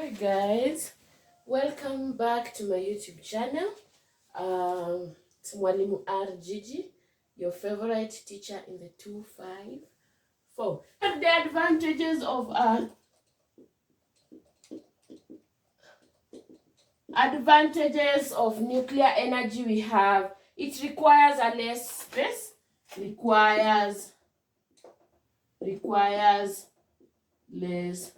Hi guys, welcome back to my YouTube channel. It's Mwalimu R Gigi, your favorite teacher in the 254. And the advantages of nuclear energy we have: it requires a less space, requires less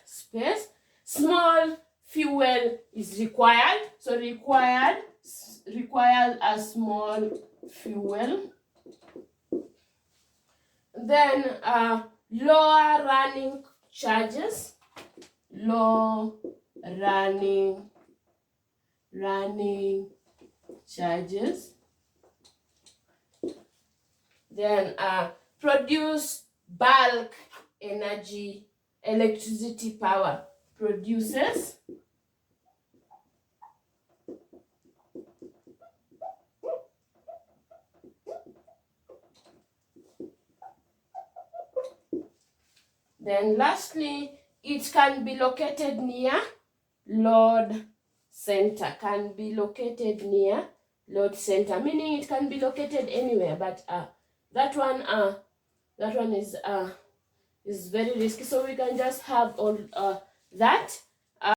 space. Small fuel is required, so requires a small fuel. Then lower running charges, then produce bulk energy, electricity power produces. Then lastly, it can be located near load center. Meaning it can be located anywhere, but that one is very risky, so we can just have all that